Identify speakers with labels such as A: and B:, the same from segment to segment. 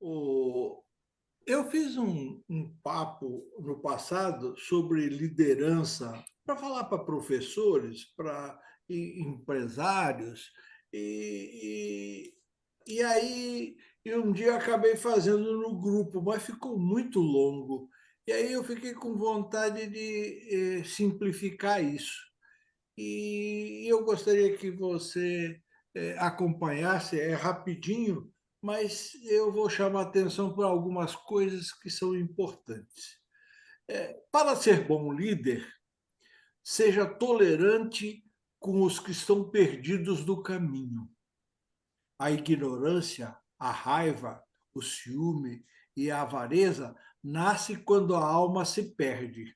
A: O- Eu fiz um papo no passado sobre liderança para falar para professores, para empresários, e, e aí um dia acabei fazendo no grupo, mas ficou muito longo. E aí eu fiquei com vontade de simplificar isso. E eu gostaria que você acompanhasse, é rapidinho, mas eu vou chamar atenção para algumas coisas que são importantes. Para ser bom líder, seja tolerante com os que estão perdidos do caminho. A ignorância, a raiva, o ciúme e a avareza nasce quando a alma se perde.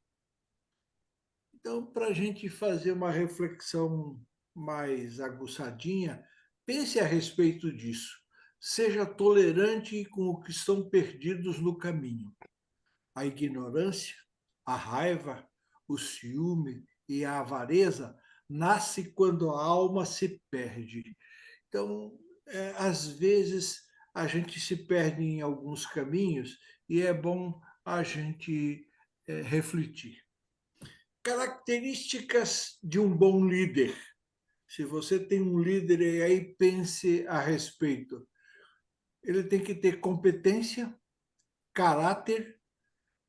A: Então, para a gente fazer uma reflexão mais aguçadinha, pense a respeito disso. Seja tolerante com o que estão perdidos no caminho. A ignorância, a raiva, o ciúme e a avareza nasce quando a alma se perde. Então, às vezes, a gente se perde em alguns caminhos e é bom a gente refletir. Características de um bom líder. Se você tem um líder e aí pense a respeito. Ele tem que ter competência, caráter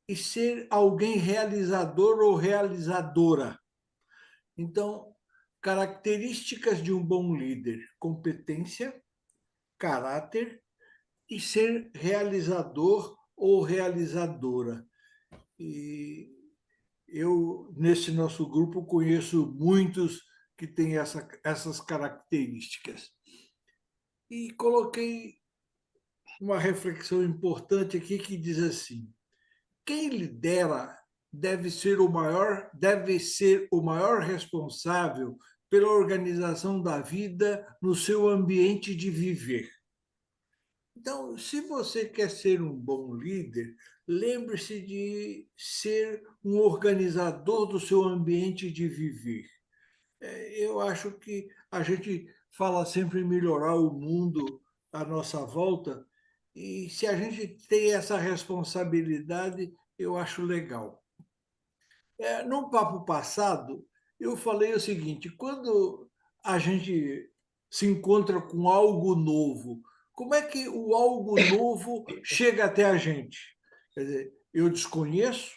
A: e ser alguém realizador ou realizadora. Então, características de um bom líder: competência, caráter e ser realizador ou realizadora. E nesse nosso grupo, conheço muitos que têm essas características. E coloquei uma reflexão importante aqui que diz assim: quem lidera deve ser o maior responsável pela organização da vida no seu ambiente de viver. Então, se você quer ser um bom líder, lembre-se de ser um organizador do seu ambiente de viver. Eu acho que a gente fala sempre em melhorar o mundo à nossa volta, e se a gente tem essa responsabilidade, eu acho legal. Num papo passado, eu falei o seguinte: quando a gente se encontra com algo novo, como é que o algo novo chega até a gente? Quer dizer, eu desconheço,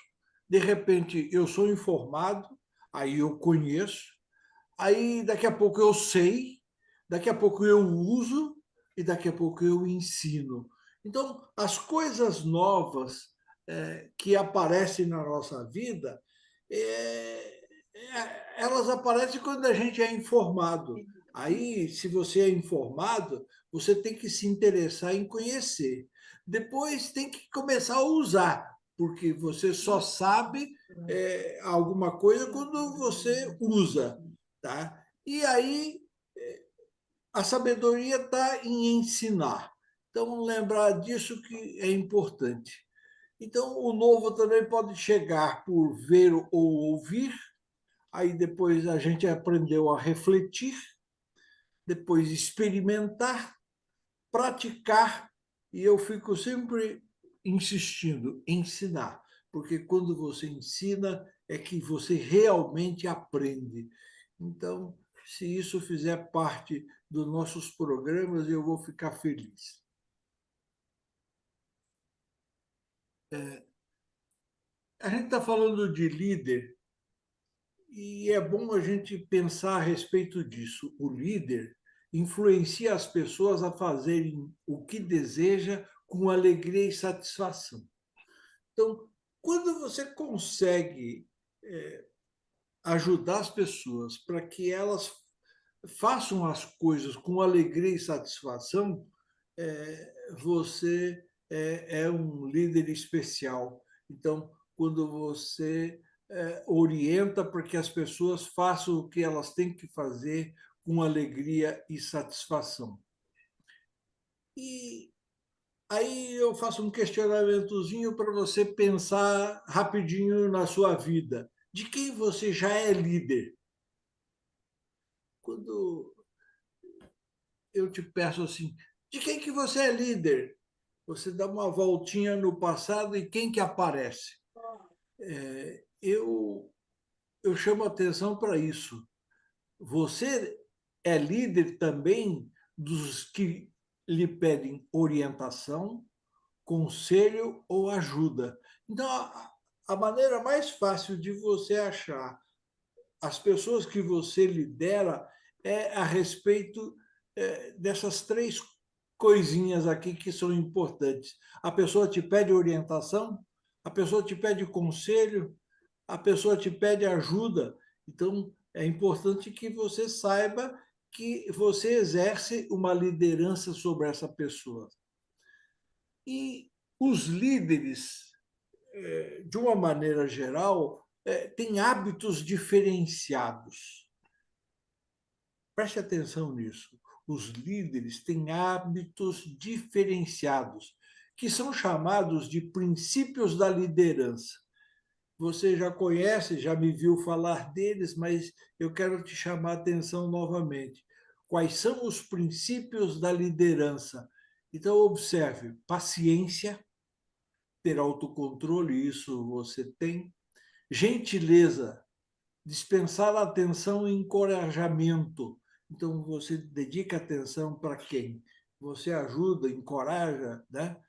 A: de repente eu sou informado, aí eu conheço, aí daqui a pouco eu sei, daqui a pouco eu uso e daqui a pouco eu ensino. Então, as coisas novas que aparecem na nossa vida, elas aparecem quando a gente é informado. Aí, se você é informado, você tem que se interessar em conhecer. Depois tem que começar a usar, porque você só sabe alguma coisa quando você usa, tá? E aí a sabedoria está em ensinar. Então, lembrar disso que é importante. Então, o novo também pode chegar por ver ou ouvir, aí depois a gente aprendeu a refletir, depois experimentar, praticar, e eu fico sempre insistindo, ensinar, porque quando você ensina é que você realmente aprende. Então, se isso fizer parte dos nossos programas, eu vou ficar feliz. A gente está falando de líder e é bom a gente pensar a respeito disso. O líder influencia as pessoas a fazerem o que deseja com alegria e satisfação. Então, quando você consegue ajudar as pessoas para que elas façam as coisas com alegria e satisfação, você é um líder especial. Então, quando você orienta para que as pessoas façam o que elas têm que fazer com alegria e satisfação. E aí eu faço um questionamentozinho para você pensar rapidinho na sua vida. De quem você já é líder? Quando eu te peço assim, de quem que você é líder? você dá uma voltinha no passado e quem que aparece? Eu chamo atenção para isso. Você é líder também dos que lhe pedem orientação, conselho ou ajuda. Então, a maneira mais fácil de você achar as pessoas que você lidera é a respeito dessas três coisinhas aqui que são importantes. A pessoa te pede orientação, a pessoa te pede conselho, a pessoa te pede ajuda. Então, é importante que você saiba que você exerce uma liderança sobre essa pessoa. E os líderes, de uma maneira geral, têm hábitos diferenciados. Preste atenção nisso. Os líderes têm hábitos diferenciados, que são chamados de princípios da liderança. Você já conhece, já me viu falar deles, mas eu quero te chamar a atenção novamente. Quais são os princípios da liderança? Então, observe: paciência, ter autocontrole, isso você tem. Gentileza, dispensar atenção e encorajamento. Então, você dedica atenção para quem? Você ajuda, encoraja, né?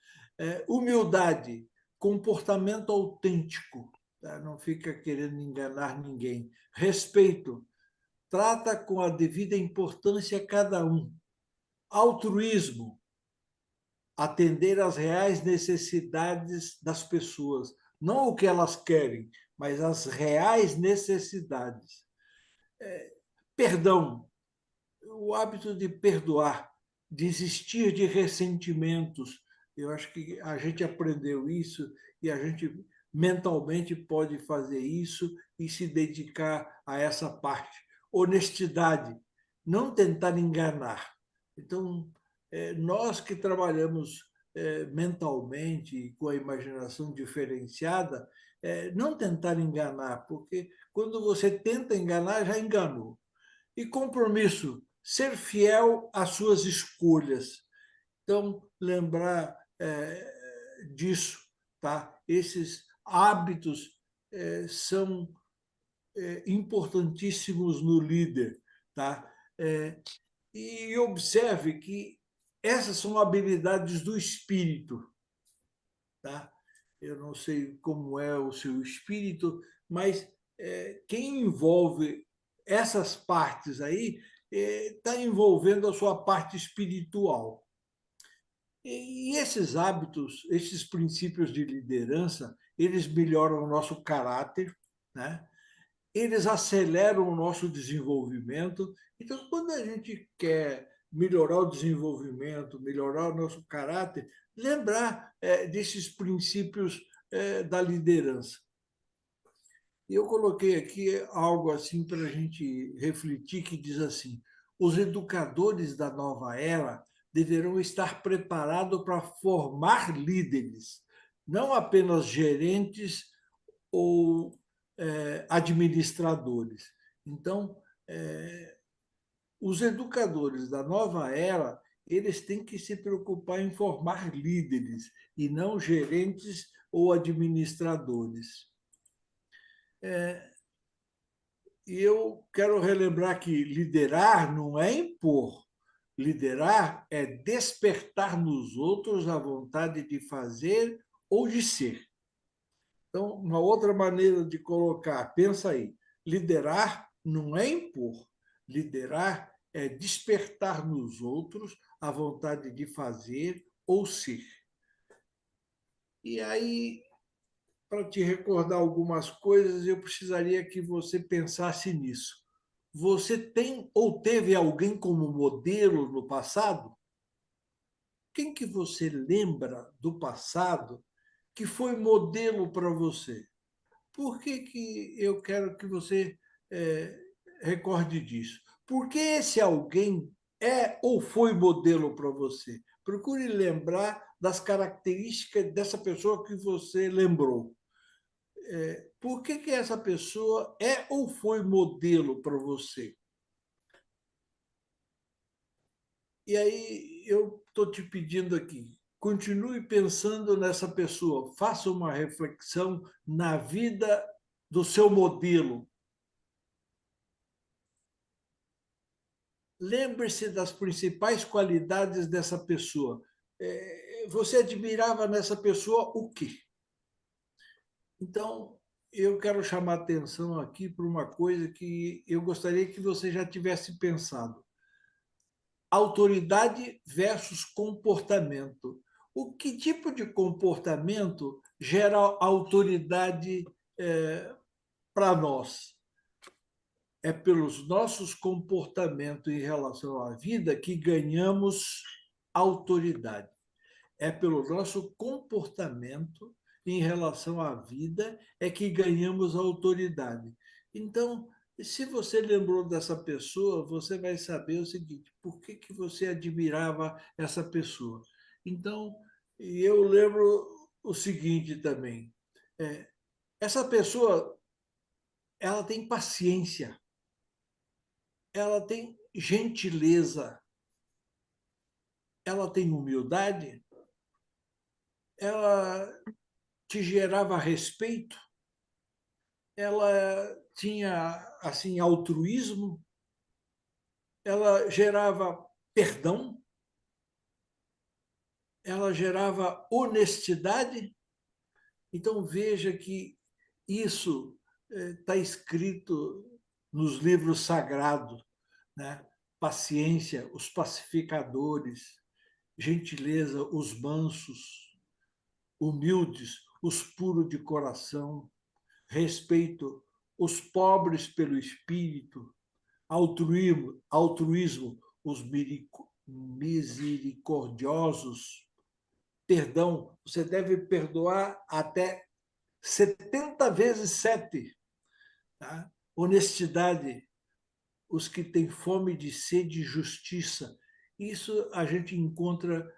A: Humildade, comportamento autêntico, tá? Não fica querendo enganar ninguém. Respeito, trata com a devida importância cada um. Altruísmo, atender às reais necessidades das pessoas, não o que elas querem, mas as reais necessidades. Perdão, o hábito de perdoar, desistir de ressentimentos. Eu acho que a gente aprendeu isso e a gente mentalmente pode fazer isso e se dedicar a essa parte. Honestidade, não tentar enganar. Então, nós que trabalhamos mentalmente, com a imaginação diferenciada, não tentar enganar, porque quando você tenta enganar, já enganou. E compromisso, ser fiel às suas escolhas. Então, lembrar disso, tá? Esses hábitos são importantíssimos no líder, tá? E observe que essas são habilidades do espírito, tá? Eu não sei como é o seu espírito, mas quem envolve essas partes aí está envolvendo a sua parte espiritual. E esses hábitos, esses princípios de liderança, eles melhoram o nosso caráter, né? Eles aceleram o nosso desenvolvimento. Então, quando a gente quer melhorar o desenvolvimento, melhorar o nosso caráter, lembrar desses princípios da liderança. E eu coloquei aqui algo assim para a gente refletir, que diz assim: os educadores da nova era deverão estar preparados para formar líderes, não apenas gerentes ou administradores. Então, os educadores da nova era, eles têm que se preocupar em formar líderes e não gerentes ou administradores. E eu quero relembrar que liderar não é impor. Liderar é despertar nos outros a vontade de fazer ou de ser. Então, uma outra maneira de colocar, pensa aí, liderar não é impor. Liderar é despertar nos outros a vontade de fazer ou ser. E aí, para te recordar algumas coisas, eu precisaria que você pensasse nisso. Você tem ou teve alguém como modelo no passado? Quem que você lembra do passado que foi modelo para você? Por que, que eu quero que você é, recorde disso? Porque esse alguém é ou foi modelo para você? Procure lembrar das características dessa pessoa que você lembrou. Por que, que essa pessoa é ou foi modelo para você? E aí eu estou te pedindo aqui, continue pensando nessa pessoa, faça uma reflexão na vida do seu modelo. Lembre-se das principais qualidades dessa pessoa. Você admirava nessa pessoa o quê? Então, eu quero chamar a atenção aqui para uma coisa que eu gostaria que você já tivesse pensado. Autoridade versus comportamento. O que tipo de comportamento gera autoridade para nós? É pelos nossos comportamentos em relação à vida que ganhamos autoridade. É pelo nosso comportamento em relação à vida é que ganhamos autoridade. Então, se você lembrou dessa pessoa, você vai saber o seguinte: por que, que você admirava essa pessoa? Então, eu lembro o seguinte também: essa pessoa, ela tem paciência, ela tem gentileza, ela tem humildade, ela te gerava respeito, ela tinha assim altruísmo, ela gerava perdão, ela gerava honestidade. Então veja que isso está escrito nos livros sagrados, né? Paciência, os pacificadores, gentileza, os mansos, humildes, os puros de coração, respeito, os pobres pelo espírito, altruísmo, os misericordiosos, perdão, você deve perdoar até 70 vezes 7. Tá? Honestidade, os que têm fome de sede e justiça. Isso a gente encontra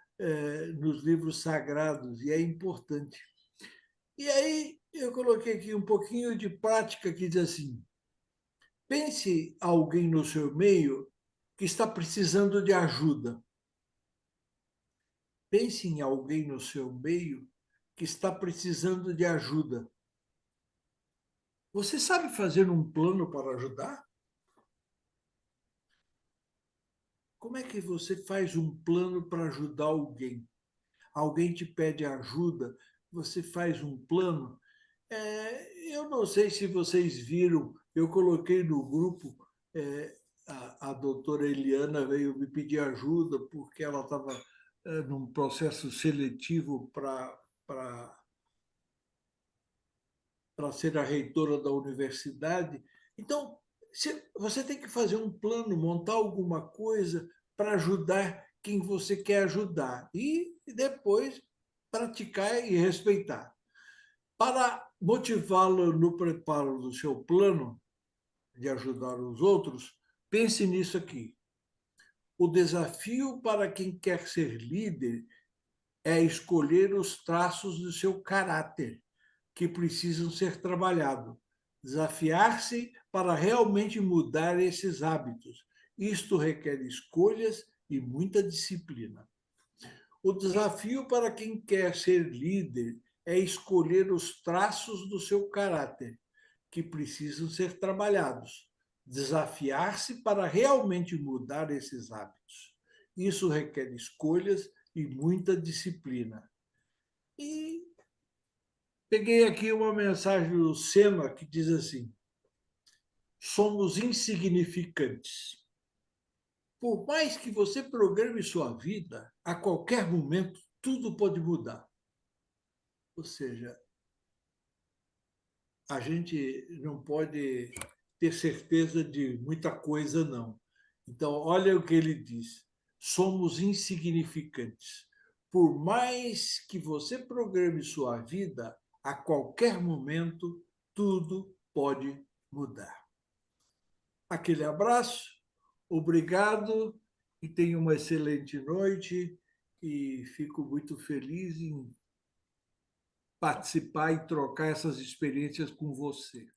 A: nos livros sagrados e é importante. E aí eu coloquei aqui um pouquinho de prática que diz assim: pense alguém no seu meio que está precisando de ajuda. Pense em alguém no seu meio que está precisando de ajuda. Você sabe fazer um plano para ajudar? Como é que você faz um plano para ajudar alguém? Alguém te pede ajuda, você faz um plano. Eu não sei se vocês viram, eu coloquei no grupo, a doutora Eliana veio me pedir ajuda porque ela estava num processo seletivo para ser a reitora da universidade. Então, você tem que fazer um plano, montar alguma coisa para ajudar quem você quer ajudar e depois praticar e respeitar. Para motivá-lo no preparo do seu plano de ajudar os outros, pense nisso aqui. O desafio para quem quer ser líder é escolher os traços do seu caráter que precisam ser trabalhados. Desafiar-se para realmente mudar esses hábitos. Isto requer escolhas e muita disciplina. O desafio para quem quer ser líder é escolher os traços do seu caráter, que precisam ser trabalhados. Desafiar-se para realmente mudar esses hábitos. Isso requer escolhas e muita disciplina. E peguei aqui uma mensagem do Sema que diz assim: somos insignificantes. Por mais que você programe sua vida, a qualquer momento tudo pode mudar. Ou seja, a gente não pode ter certeza de muita coisa, não. Então, olha o que ele diz: somos insignificantes. Por mais que você programe sua vida, a qualquer momento tudo pode mudar. Aquele abraço, obrigado e tenha uma excelente noite e fico muito feliz em participar e trocar essas experiências com você.